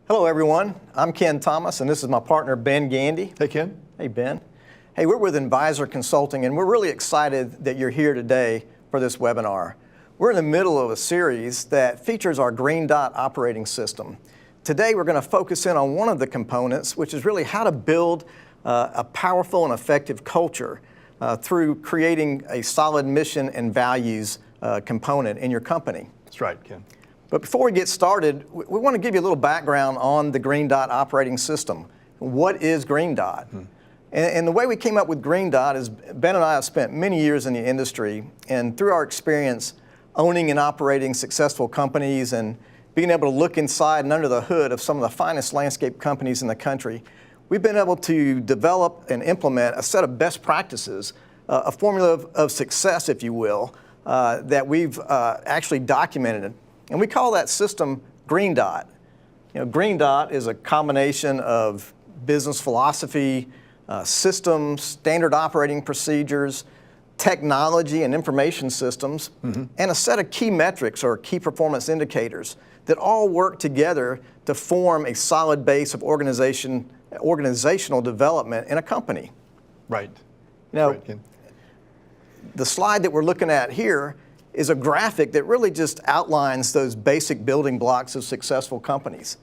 Hello everyone, I'm Ken Thomas and this is my partner Ben Gandy. Hey Ken. Hey Ben. Hey, we're with Envisor Consulting and we're really excited that you're here today for this webinar. We're in the middle of a series that features our GreenDot operating system. Today we're going to focus in on one of the components, which is really how to build a powerful and effective culture through creating a solid mission and values component in your company. That's right, Ken. But before we get started, we want to give you a little background on the GreenDot operating system. What is GreenDot? And the way we came up with GreenDot is Ben and I have spent many years in the industry, and through our experience owning and operating successful companies and being able to look inside and under the hood of some of the finest landscape companies in the country, we've been able to develop and implement a set of best practices, a formula of success, if you will, that we've actually documented. And we call that system GreenDot. GreenDot is a combination of business philosophy, systems, standard operating procedures, technology and information systems, and a set of key metrics or key performance indicators that all work together to form a solid base of organizational development in a company. Right. Now, the slide that we're looking at here is a graphic that really just outlines those basic building blocks of successful companies.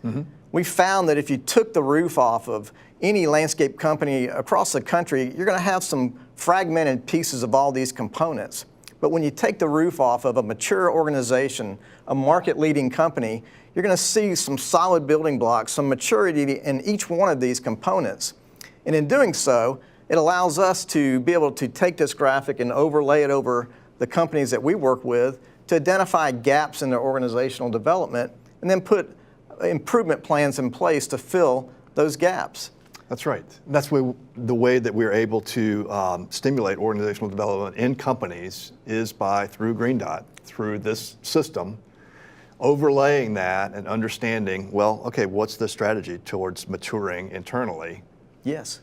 We found that if you took the roof off of any landscape company across the country, you're going to have some fragmented pieces of all these components. But when you take the roof off of a mature organization, a market-leading company, you're going to see some solid building blocks, some maturity in each one of these components. And in doing so, it allows us to be able to take this graphic and overlay it over the companies that we work with to identify gaps in their organizational development and then put improvement plans in place to fill those gaps. That's right. That's the way that we're able to stimulate organizational development in companies is through GreenDot, through this system, overlaying that and understanding, well, okay, what's the strategy towards maturing internally? Yes.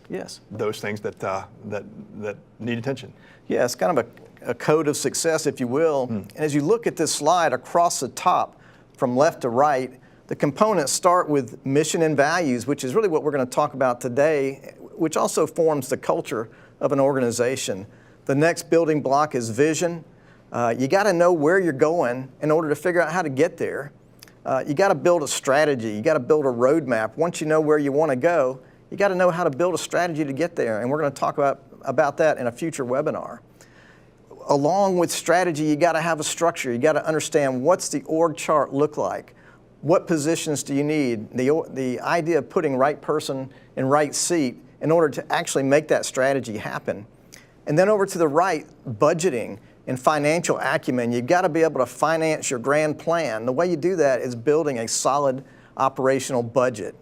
Those things that need attention. Yeah, it's kind of a code of success, if you will. And as you look at this slide across the top from left to right, the components start with mission and values, which is really what we're going to talk about today, which also forms the culture of an organization. The next building block is vision. You got to know where you're going in order to figure out how to get there. You got to build a strategy. You got to build a roadmap. Once you know where you want to go, you got to know how to build a strategy to get there. And we're going to talk about that in a future webinar. Along with strategy, you got to have a structure. You got to understand what's the org chart look like. What positions do you need? The idea of putting right person in right seat in order to actually make that strategy happen. And then over to the right, budgeting and financial acumen. You've got to be able to finance your grand plan. The way you do that is building a solid operational budget.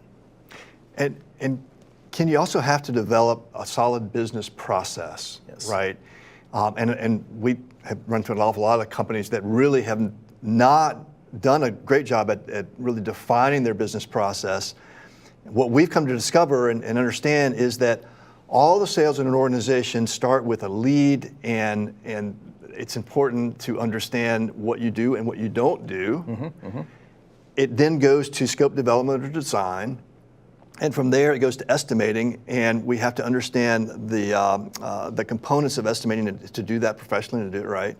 And Ken, you also have to develop a solid business process, yes. Right? And we have run into an awful lot of companies that really have not done a great job at really defining their business process. What we've come to discover and understand is that all the sales in an organization start with a lead, and it's important to understand what you do and what you don't do. It then goes to scope development or design. And from there, it goes to estimating, and we have to understand the components of estimating to do that professionally and to do it right.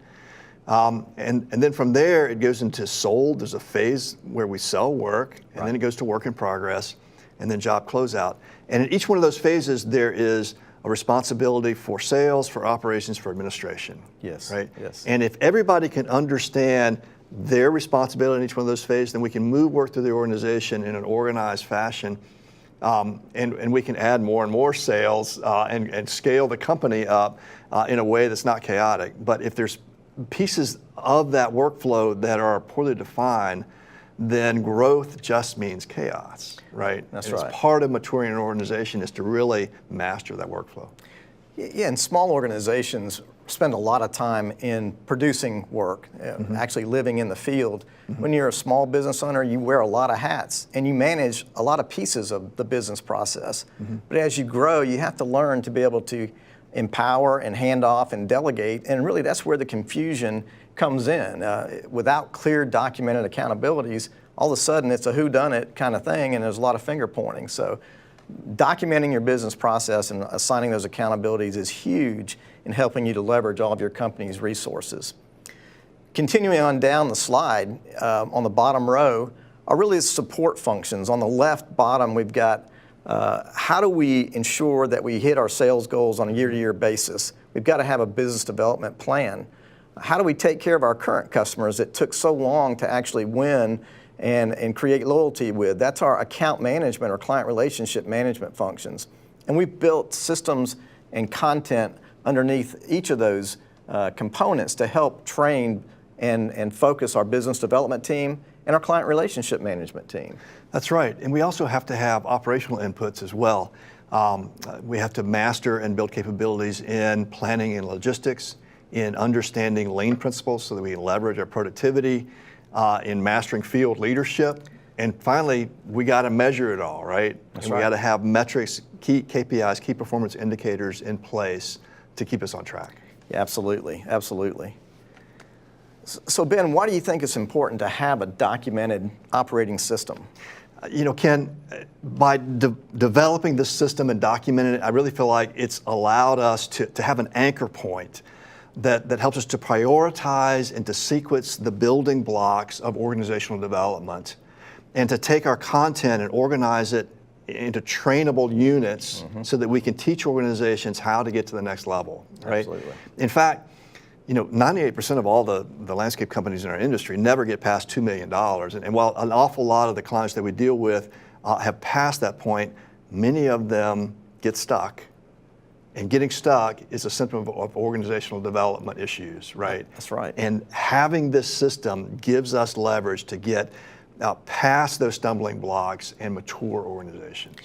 And then from there, it goes into sold. There's a phase where we sell work, and then it goes to work in progress, and then job closeout. And in each one of those phases, there is a responsibility for sales, for operations, for administration. Yes. Right? Yes. And if everybody can understand their responsibility in each one of those phases, then we can move work through the organization in an organized fashion. And we can add more and more sales and scale the company up in a way that's not chaotic. But if there's pieces of that workflow that are poorly defined, then growth just means chaos, right? That's and right. It's part of maturing an organization is to really master that workflow. Yeah, and small organizations spend a lot of time in producing work, actually living in the field. When you're a small business owner, you wear a lot of hats and you manage a lot of pieces of the business process. But as you grow, you have to learn to be able to empower and hand off and delegate, and really that's where the confusion comes in. Without clear documented accountabilities, all of a sudden it's a whodunit kind of thing, and there's a lot of finger pointing. So documenting your business process and assigning those accountabilities is huge in helping you to leverage all of your company's resources. Continuing on down the slide, on the bottom row are really support functions. On the left bottom, we've got how do we ensure that we hit our sales goals on a year-to-year basis? We've got to have a business development plan. How do we take care of our current customers that took so long to actually win and create loyalty with? That's our account management or client relationship management functions. And we've built systems and content underneath each of those components to help train and focus our business development team and our client relationship management team. That's right. And we also have to have operational inputs as well. We have to master and build capabilities in planning and logistics, in understanding lean principles so that we can leverage our productivity, in mastering field leadership. And finally, we got to measure it all, right? That's and right. We got to have metrics, key KPIs, key performance indicators in place to keep us on track. Yeah, absolutely, absolutely. So Ben, why do you think it's important to have a documented operating system? You know, Ken, by developing this system and documenting it, I really feel like it's allowed us to have an anchor point that helps us to prioritize and to sequence the building blocks of organizational development, and to take our content and organize it into trainable units so that we can teach organizations how to get to the next level, right? Absolutely. In fact, you know, 98% of all the landscape companies in our industry never get past $2 million. And while an awful lot of the clients that we deal with have passed that point, many of them get stuck. And getting stuck is a symptom of organizational development issues, right? That's right. And having this system gives us leverage to get past those stumbling blocks and mature organizations.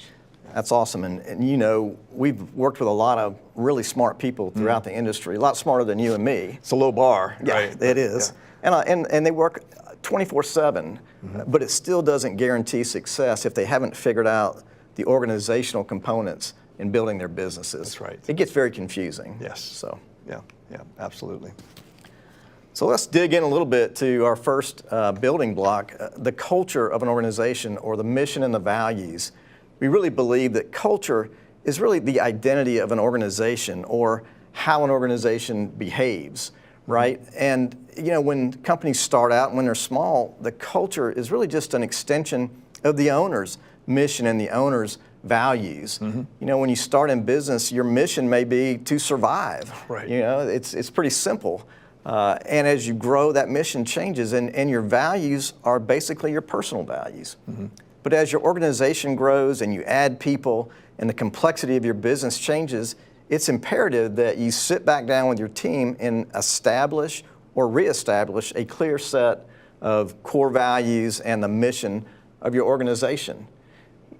That's awesome. And you know, we've worked with a lot of really smart people throughout the industry, a lot smarter than you and me. It's a low bar, Yeah, right? it is. Yeah. And they work 24/7, but it still doesn't guarantee success if they haven't figured out the organizational components in building their businesses. That's right. It gets very confusing. Yes. So. Yeah, absolutely. So let's dig in a little bit to our first building block, the culture of an organization, or the mission and the values. We really believe that culture is really the identity of an organization, or how an organization behaves, right? And you know, when companies start out and when they're small, the culture is really just an extension of the owner's mission and the owner's values. You know, when you start in business, your mission may be to survive. Right. You know, it's pretty simple. And as you grow, that mission changes, and your values are basically your personal values. But as your organization grows and you add people and the complexity of your business changes, it's imperative that you sit back down with your team and establish or reestablish a clear set of core values and the mission of your organization.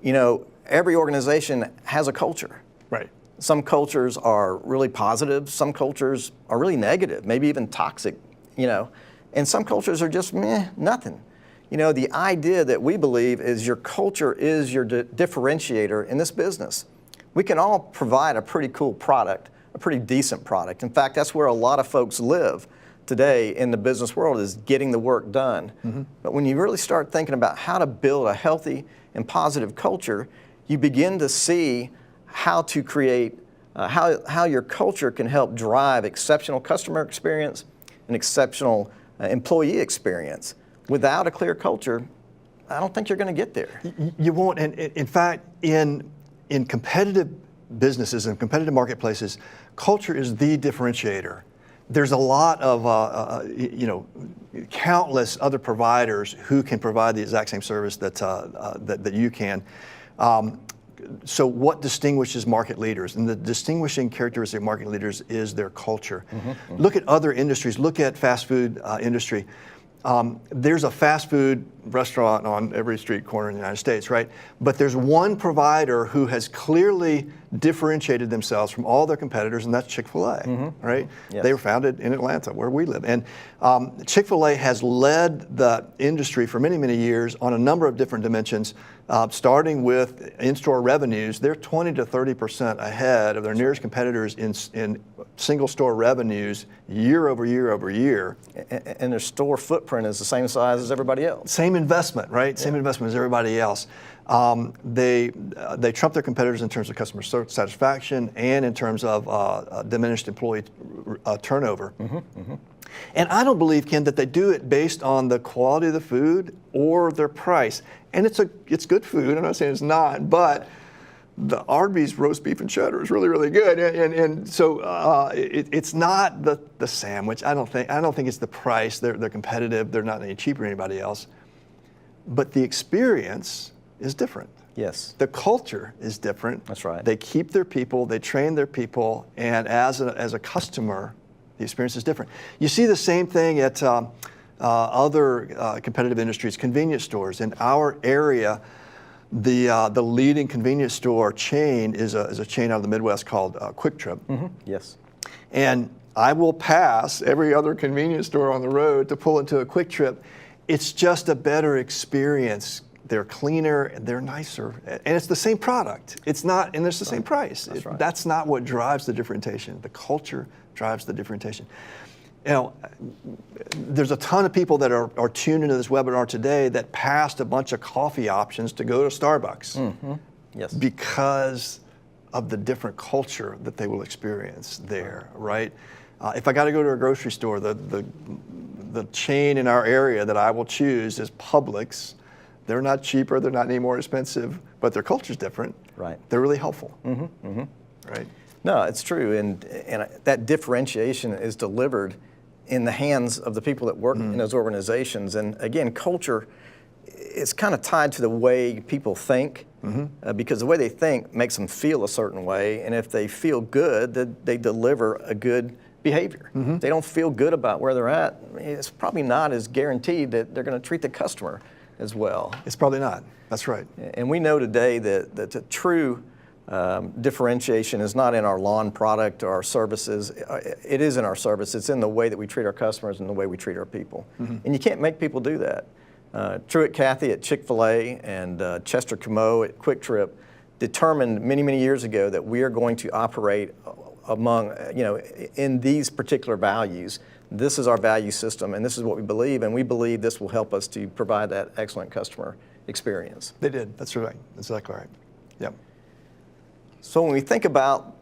You know, every organization has a culture. Right. Some cultures are really positive, some cultures are really negative, maybe even toxic, you know, and some cultures are just meh, nothing. You know, the idea that we believe is your culture is your differentiator in this business. We can all provide a pretty cool product, a pretty decent product. In fact, that's where a lot of folks live today in the business world, is getting the work done. But when you really start thinking about how to build a healthy and positive culture, you begin to see how to create, how your culture can help drive exceptional customer experience and exceptional employee experience. Without a clear culture, I don't think you're going to get there. You won't. And in fact, in competitive businesses and competitive marketplaces, culture is the differentiator. There's a lot of you know, countless other providers who can provide the exact same service that you can. So what distinguishes market leaders? And the distinguishing characteristic of market leaders is their culture. Look at other industries. Look at fast food industry. There's a fast food restaurant on every street corner in the United States, right? But there's one provider who has clearly differentiated themselves from all their competitors, and that's Chick-fil-A, right? Yes. They were founded in Atlanta, where we live. And Chick-fil-A has led the industry for many, many years on a number of different dimensions, starting with in-store revenues. They're 20 to 30% ahead of their nearest competitors in single-store revenues year over year over year. And their store footprint footprint is the same size as everybody else. Same investment, right? Same investment as everybody else. They trump their competitors in terms of customer satisfaction and in terms of diminished employee turnover. And I don't believe, Ken, that they do it based on the quality of the food or their price. And it's good food. I'm not saying it's not, but the Arby's roast beef and cheddar is really, really good. And so it's not the sandwich. I don't think it's the price. They're competitive. They're not any cheaper than anybody else. But the experience is different. Yes. The culture is different. That's right. They keep their people, they train their people, and as a customer, the experience is different. You see the same thing at other competitive industries, convenience stores. In our area, the leading convenience store chain is a chain out of the Midwest called Quick Trip. Yes. And I will pass every other convenience store on the road to pull into a Quick Trip. It's just a better experience. They're cleaner and they're nicer, and it's the same product. It's not, and it's the same price. That's right. That's not what drives the differentiation. The culture drives the differentiation. You know, there's a ton of people that are tuned into this webinar today that passed a bunch of coffee options to go to Starbucks. Yes. Because of the different culture that they will experience there, right? If I got to go to a grocery store, the chain in our area that I will choose is Publix. They're not cheaper, they're not any more expensive, but their culture's different. Right. They're really helpful. Right. No, it's true, and that differentiation is delivered in the hands of the people that work in those organizations. And again, culture is kind of tied to the way people think, because the way they think makes them feel a certain way, and if they feel good, they deliver a good behavior. If they don't feel good about where they're at, it's probably not as guaranteed that they're going to treat the customer as well. It's probably not. That's right. And we know today that the true differentiation is not in our lawn product or our services. It is in our service. It's in the way that we treat our customers and the way we treat our people. And you can't make people do that. Truett Cathy at Chick-fil-A and Chester Camo at Quick Trip determined many, many years ago that we are going to operate among, in these particular values. This is our value system, and this is what we believe, and we believe this will help us to provide that excellent customer experience. They did. That's right. That's exactly right. Yep. So when we think about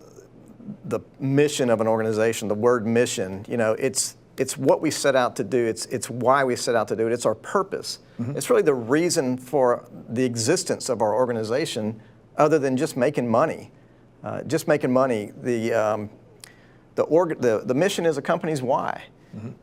the mission of an organization, the word mission, it's what we set out to do. It's why we set out to do it. It's our purpose. It's really the reason for the existence of our organization, other than just making money. Just making money. The mission is a company's why.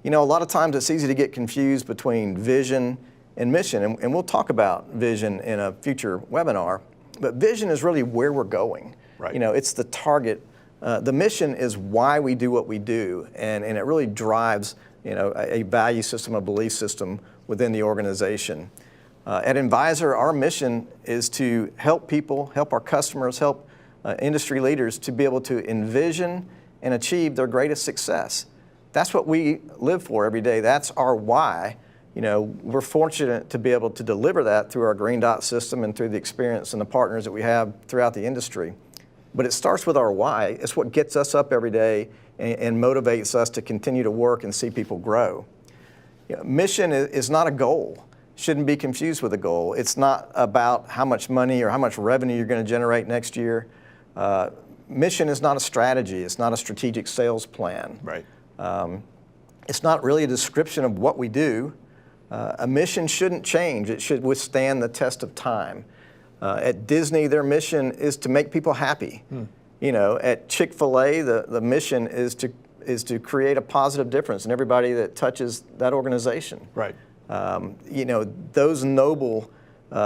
A lot of times it's easy to get confused between vision and mission, and we'll talk about vision in a future webinar. But vision is really where we're going. Right. It's the target. The mission is why we do what we do, and it really drives a value system, a belief system within the organization. At Envisor, our mission is to help people, help our customers, help industry leaders to be able to envision and achieve their greatest success. That's what we live for every day. That's our why. We're fortunate to be able to deliver that through our GreenDot system and through the experience and the partners that we have throughout the industry. But it starts with our why. It's what gets us up every day and motivates us to continue to work and see people grow. Mission is not a goal. Shouldn't be confused with a goal. It's not about how much money or how much revenue you're going to generate next year. Mission is not a strategy. It's not a strategic sales plan. Right. It's not really a description of what we do. A mission shouldn't change. It should withstand the test of time. At Disney, their mission is to make people happy. At Chick-fil-A, the mission is to create a positive difference in everybody that touches that organization. Right. Those noble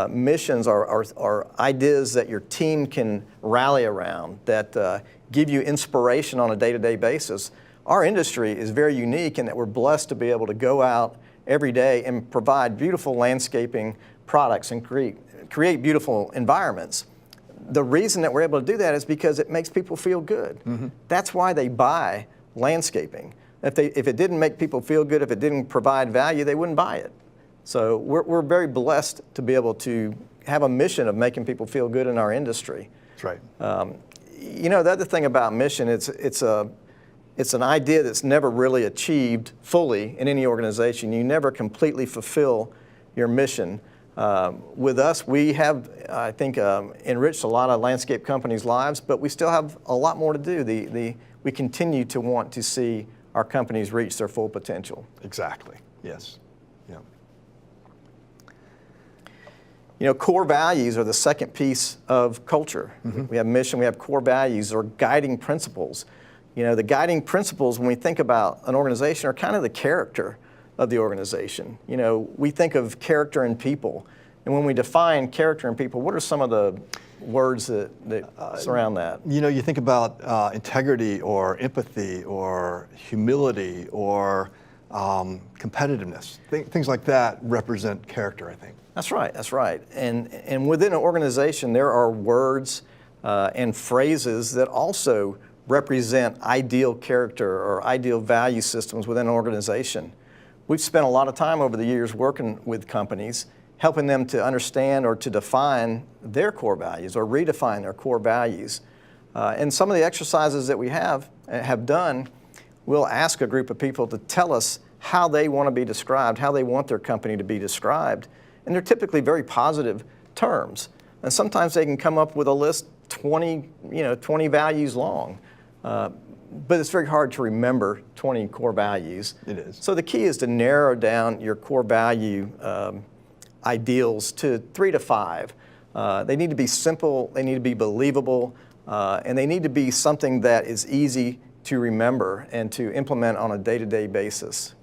missions are ideas that your team can rally around, that give you inspiration on a day-to-day basis. Our industry is very unique in that we're blessed to be able to go out every day and provide beautiful landscaping products and create beautiful environments. The reason that we're able to do that is because it makes people feel good. That's why they buy landscaping. If it didn't make people feel good, if it didn't provide value, they wouldn't buy it. So we're very blessed to be able to have a mission of making people feel good in our industry. That's right. The other thing about mission, it's it's an idea that's never really achieved fully in any organization. You never completely fulfill your mission. With us, we have, I think, enriched a lot of landscape companies' lives, but we still have a lot more to do. We continue to want to see our companies reach their full potential. Exactly. Yes. Yeah. You know, core values are the second piece of culture. Mm-hmm. We have mission, we have core values, or guiding principles. You know, the guiding principles, when we think about an organization, are kind of the character of the organization. You know, we think of character in people. And when we define character in people, what are some of the words that surround that? You know, you think about integrity or empathy or humility or competitiveness. Things like that represent character, I think. That's right, that's right. And within an organization, there are words and phrases that also represent ideal character or ideal value systems within an organization. We've spent a lot of time over the years working with companies, helping them to understand or to define their core values or redefine their core values. And some of the exercises that we have done, we'll ask a group of people to tell us how they want to be described, how they want their company to be described. And they're typically very positive terms. And sometimes they can come up with a list 20 values long. But it's very hard to remember 20 core values. It is. So the key is to narrow down your core value ideals to 3 to 5. They need to be simple, they need to be believable, and they need to be something that is easy to remember and to implement on a day-to-day basis.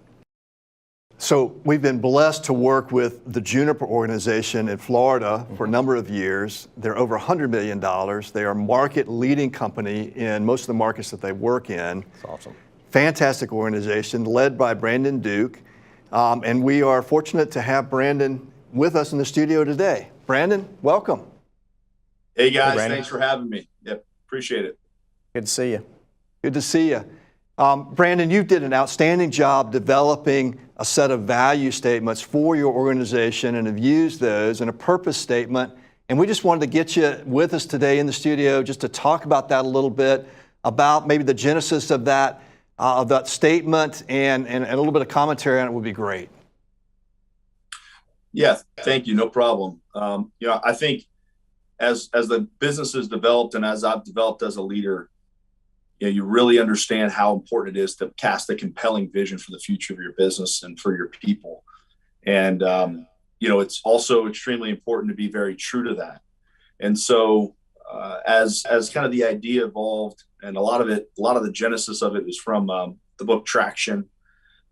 So we've been blessed to work with the Juniper organization in Florida for a number of years. They're over $100 million. They are a market-leading company in most of the markets that they work in. That's awesome. Fantastic organization led by Brandon Duke. And we are fortunate to have Brandon with us in the studio today. Brandon, welcome. Hey guys, thanks for having me. Yep, appreciate it. Good to see you. Good to see you. Brandon, you did an outstanding job developing a set of value statements for your organization and have used those in a purpose statement. And we just wanted to get you with us today in the studio just to talk about that a little bit, about maybe the genesis of that statement and a little bit of commentary on it would be great. Yeah, thank you. No problem. I think as the business has developed and as I've developed as a leader, you really understand how important it is to cast a compelling vision for the future of your business and for your people. And, it's also extremely important to be very true to that. And so as kind of the idea evolved, and a lot of the genesis of it is from the book Traction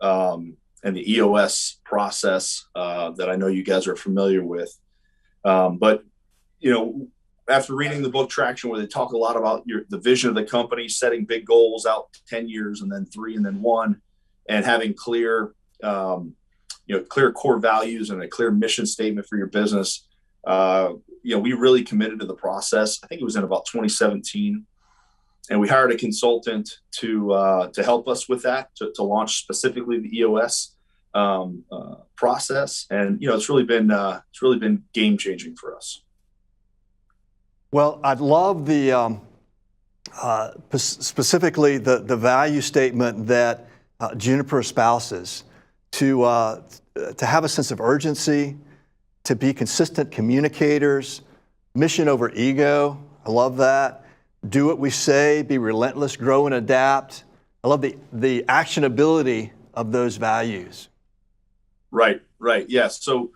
and the EOS process that I know you guys are familiar with. But after reading the book Traction, where they talk a lot about the vision of the company, setting big goals out 10 years and then 3 and then 1, and having clear core values and a clear mission statement for your business, we really committed to the process. I think it was in about 2017, and we hired a consultant to help us with that, to launch specifically the EOS process. And it's really been game changing for us. Well, I'd love the specifically the value statement that Juniper espouses to have a sense of urgency, to be consistent communicators, mission over ego. I love that. Do what we say, be relentless, grow and adapt. I love the actionability of those values. Right. Yes. So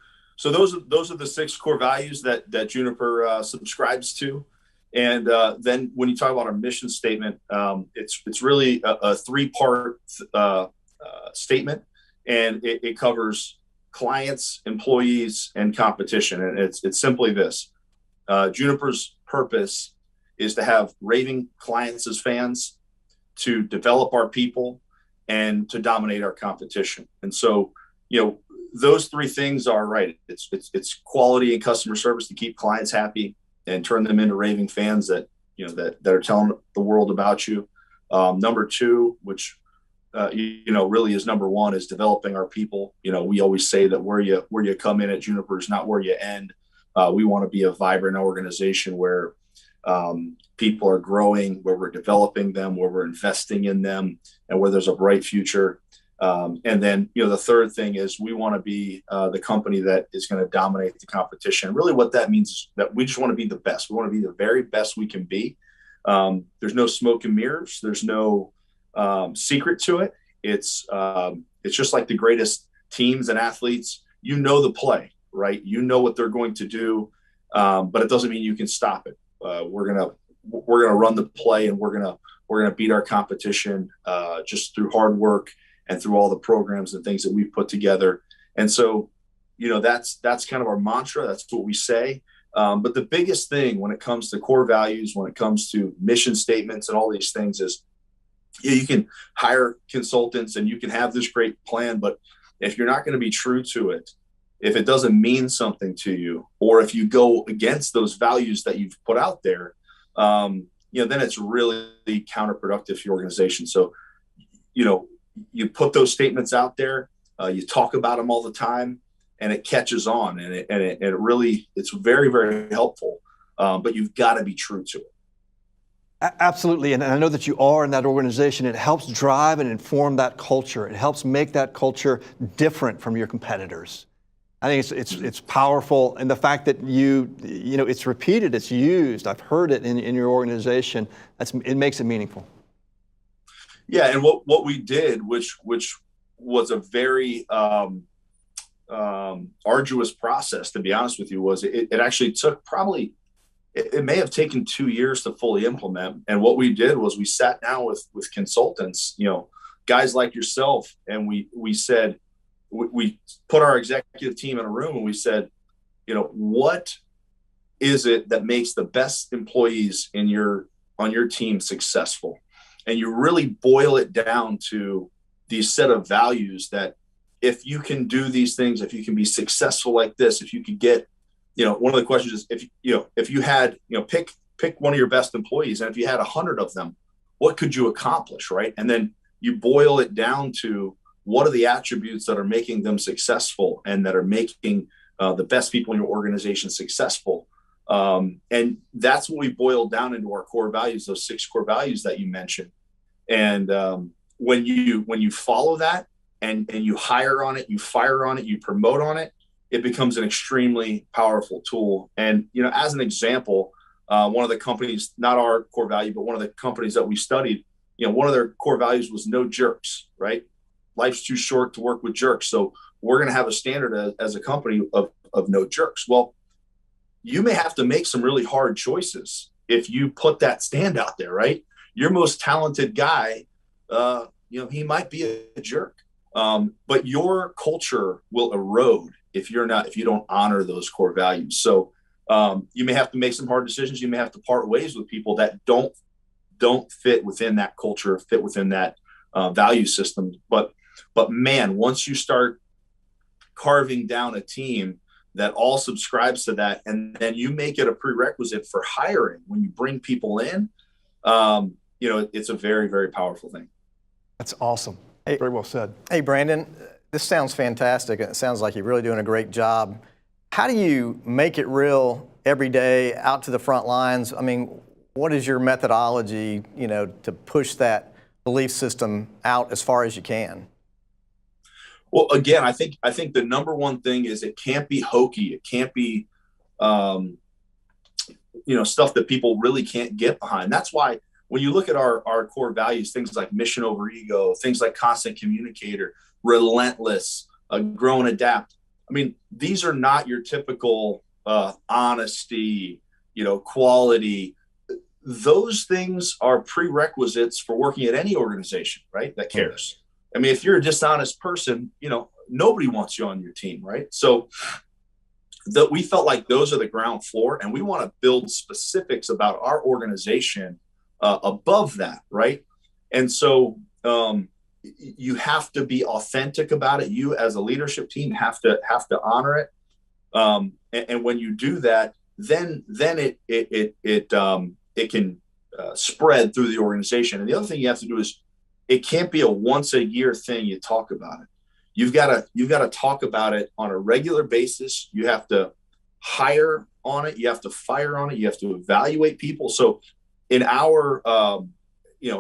those are the 6 core values that Juniper subscribes to. And then when you talk about our mission statement, it's really a 3-part statement, and it covers clients, employees, and competition. And it's simply this: Juniper's purpose is to have raving clients as fans, to develop our people, and to dominate our competition. And so, those 3 things are right. It's quality and customer service to keep clients happy and turn them into raving fans that are telling the world about you. Number 2, which really is number 1, is developing our people. We always say that where you come in at Juniper is not where you end. We want to be a vibrant organization where people are growing, where we're developing them, where we're investing in them, and where there's a bright future. And then, the third thing is we want to be the company that is going to dominate the competition. Really what that means is that we just want to be the best. We want to be the very best we can be. There's no smoke and mirrors. There's no secret to it. It's just like the greatest teams and athletes. You know the play, right? You know what they're going to do, but it doesn't mean you can stop it. We're gonna run the play, and we're gonna beat our competition just through hard work and through all the programs and things that we've put together. And so, that's kind of our mantra. That's what we say. But the biggest thing when it comes to core values, when it comes to mission statements and all these things is, you can hire consultants and you can have this great plan, but if you're not going to be true to it, if it doesn't mean something to you, or if you go against those values that you've put out there, then it's really counterproductive for your organization. So, you put those statements out there, you talk about them all the time, and it catches on, and it really, it's very, very helpful. But you've got to be true to it. Absolutely, and I know that you are in that organization. It helps drive and inform that culture. It helps make that culture different from your competitors. I think it's powerful, and the fact that it's repeated, it's used. I've heard it in your organization. It makes it meaningful. Yeah, and what we did, which was a very arduous process, to be honest with you, was it actually took probably. It may have taken 2 years to fully implement. And what we did was we sat down with consultants, guys like yourself, and we said, we put our executive team in a room and we said, what is it that makes the best employees on your team successful? And you really boil it down to these set of values that if you can do these things, if you can be successful like this, if you could get, one of the questions is if you had, pick one of your best employees, and if you had 100 of them, what could you accomplish, right? And then you boil it down to what are the attributes that are making them successful and that are making the best people in your organization successful. And that's what we boiled down into our core values, those 6 core values that you mentioned. And when you follow that and you hire on it, you fire on it, you promote on it, it becomes an extremely powerful tool. And, as an example, one of the companies, not our core value, but one of the companies that we studied, one of their core values was no jerks, right? Life's too short to work with jerks. So we're going to have a standard as a company of no jerks. Well, you may have to make some really hard choices if you put that stand out there, right? Your most talented guy, he might be a jerk, but your culture will erode if you don't honor those core values. So you may have to make some hard decisions. You may have to part ways with people that don't fit within that culture, fit within that value system. But man, once you start carving down a team that all subscribes to that, and then you make it a prerequisite for hiring when you bring people in, it's a very, very powerful thing. That's awesome. Hey, very well said. Hey, Brandon, this sounds fantastic. It sounds like you're really doing a great job. How do you make it real every day out to the front lines? I mean, what is your methodology, to push that belief system out as far as you can? Well, again, I think the number one thing is it can't be hokey. It can't be, stuff that people really can't get behind. That's why when you look at our core values, things like mission over ego, things like constant communicator, relentless, grow and adapt. I mean, these are not your typical honesty, quality. Those things are prerequisites for working at any organization, right? That cares. I mean, if you're a dishonest person, nobody wants you on your team, right? So we felt like those are the ground floor, and we want to build specifics about our organization above that, right? And so you have to be authentic about it. You as a leadership team have to honor it. And when you do that, then it can spread through the organization. And the other thing you have to do is it can't be a once a year thing. You talk about it. You've got to talk about it on a regular basis. You have to hire on it, you have to fire on it, you have to evaluate people. So in our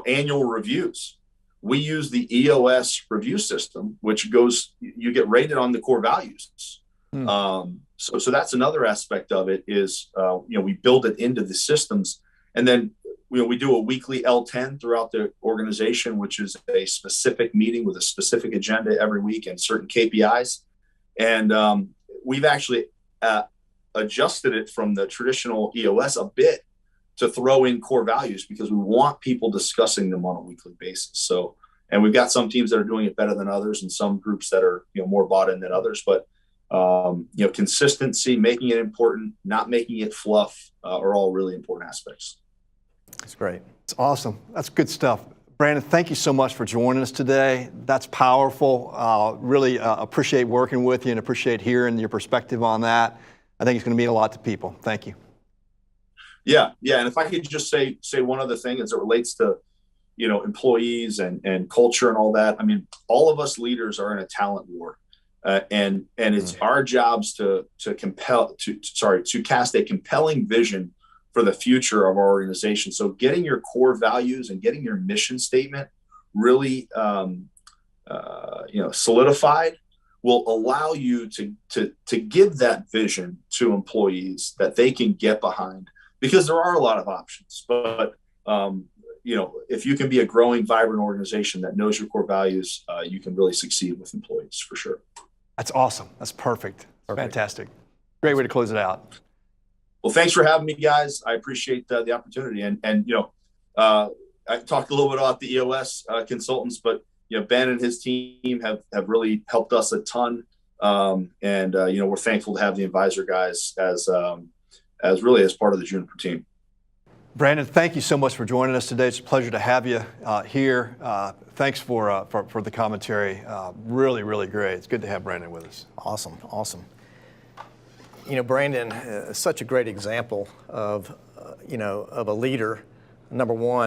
annual reviews, we use the EOS review system, which goes, you get rated on the core values. So that's another aspect of it is, we build it into the systems, and then we do a weekly L10 throughout the organization, which is a specific meeting with a specific agenda every week and certain KPIs. And we've actually adjusted it from the traditional EOS a bit to throw in core values, because we want people discussing them on a weekly basis. So, and we've got some teams that are doing it better than others, and some groups that are more bought in than others. But consistency, making it important, not making it fluff, are all really important aspects. That's great. It's awesome. That's good stuff. Brandon, thank you so much for joining us today. That's powerful. Really appreciate working with you and appreciate hearing your perspective on that. I think it's going to mean a lot to people. Thank you. Yeah. And if I could just say one other thing as it relates to, employees and culture and all that. I mean, all of us leaders are in a talent war, and it's our jobs to cast a compelling vision for the future of our organization. So getting your core values and getting your mission statement really, solidified will allow you to give that vision to employees that they can get behind, because there are a lot of options. But, if you can be a growing, vibrant organization that knows your core values, you can really succeed with employees for sure. That's awesome. That's perfect. Fantastic. Great way to close it out. Well, thanks for having me, guys. I appreciate the opportunity. And I talked a little bit about the EOS consultants, but Ben and his team have really helped us a ton. We're thankful to have the Envisor guys as part of the Juniper team. Brandon, thank you so much for joining us today. It's a pleasure to have you here. Thanks for the commentary. Really, really great. It's good to have Brandon with us. Awesome. Brandon is such a great example of a leader. Number one,